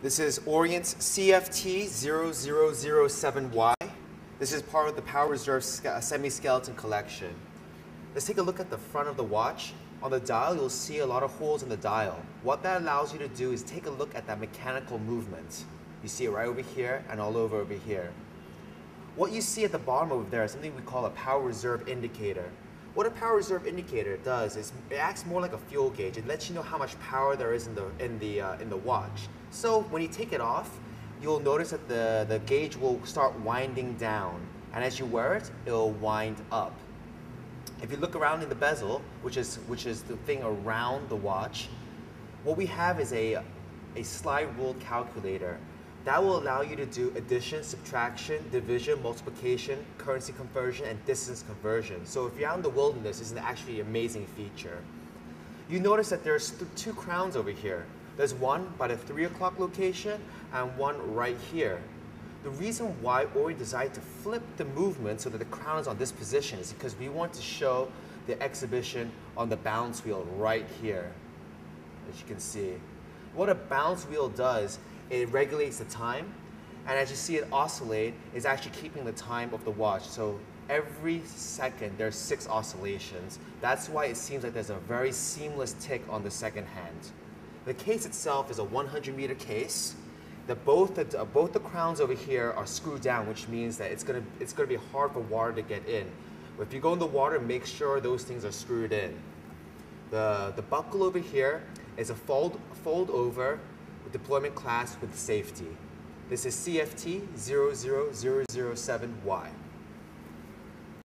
This is Orient's cft00007y. This is part of the Power Reserve semi-skeleton collection. Let's take a look at the front of the watch. On the dial, you'll see a lot of holes in the dial. What that allows you to do is take a look at that mechanical movement. You see it right over here and all over here. What you see at the bottom over there is something we call a power reserve indicator. What a power reserve indicator does is it acts more like a fuel gauge. It lets you know how much power there is in the watch. So when you take it off, you'll notice that the gauge will start winding down, and as you wear it, it'll wind up. If you look around in the bezel, which is the thing around the watch, what we have is a slide rule calculator. That will allow you to do addition, subtraction, division, multiplication, currency conversion, and distance conversion. So if you're out in the wilderness, this is actually an amazing feature. You notice that there's two crowns over here. There's one by the 3 o'clock location and one right here. The reason why Orient decided to flip the movement so that the crown is on this position is because we want to show the exhibition on the balance wheel right here, as you can see. What a balance wheel does, it regulates the time, and as you see it oscillate, it's actually keeping the time of the watch. So every second there's 6 oscillations. That's why it seems like there's a very seamless tick on the second hand. The case itself is a 100-meter case. Both the crowns over here are screwed down, which means that it's gonna be hard for water to get in. But if you go in the water, make sure those things are screwed in. The buckle over here is a fold over deployment class with safety. This is cft00007y.